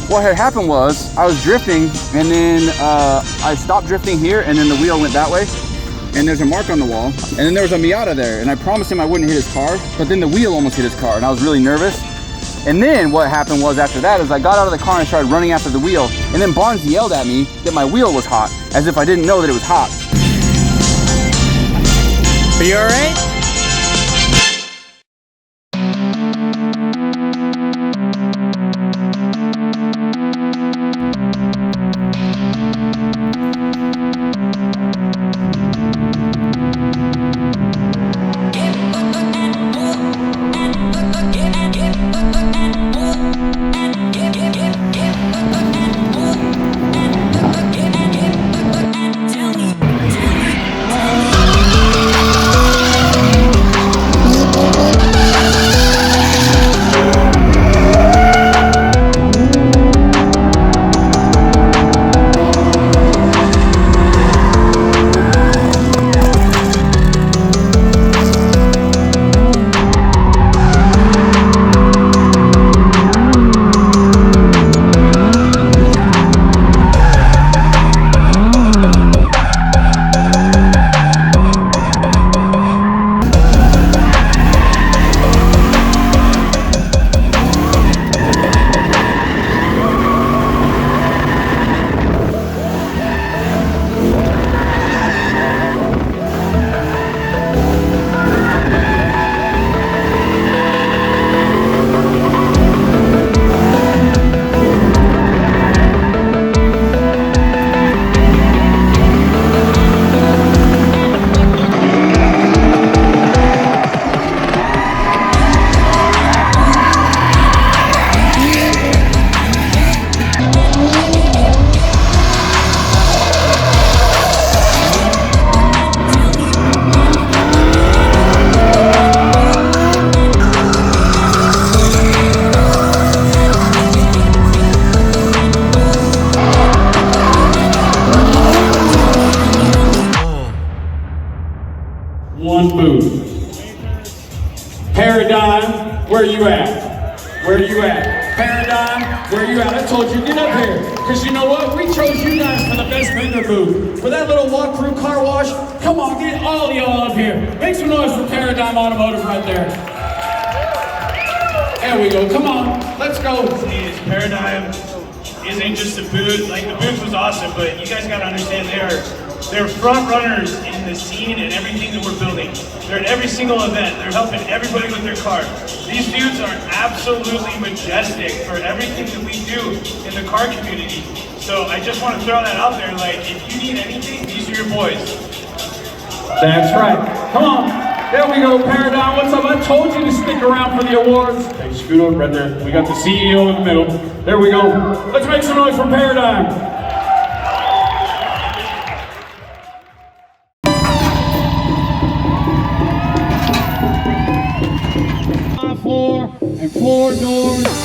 What had happened was I was drifting, and then I stopped drifting here, and then the wheel went that way, and there's a mark on the wall, and then there was a Miata there, and I promised him I wouldn't hit his car, but then the wheel almost hit his car, and I was really nervous. And then what happened was, after that, is I got out of the car and I started running after the wheel, and then Barnes yelled at me that my wheel was hot, as if I didn't know that it was hot. Are you all right? One booth. Paradigm, where you at? Where you at? Paradigm, where you at? I told you, get up here. Because you know what? We chose you guys for the best vendor booth. For that little walk-through car wash, come on, get all y'all up here. Make some noise for Paradigm Automotive right there. There we go, come on, let's go. Paradigm isn't just a booth. Like, the booth was awesome, but you guys gotta understand they're front runners in the scene and everything that we're building. They're at every single event. They're helping everybody with their car. These dudes are absolutely majestic for everything that we do in the car community. So I just want to throw that out there. Like, if you need anything, these are your boys. That's right. Come on. There we go, Paradigm. What's up? I told you to stick around for the awards. Hey, scoot up right there. We got the CEO in the middle. There we go. Let's make some noise for Paradigm. Floor and 4 doors.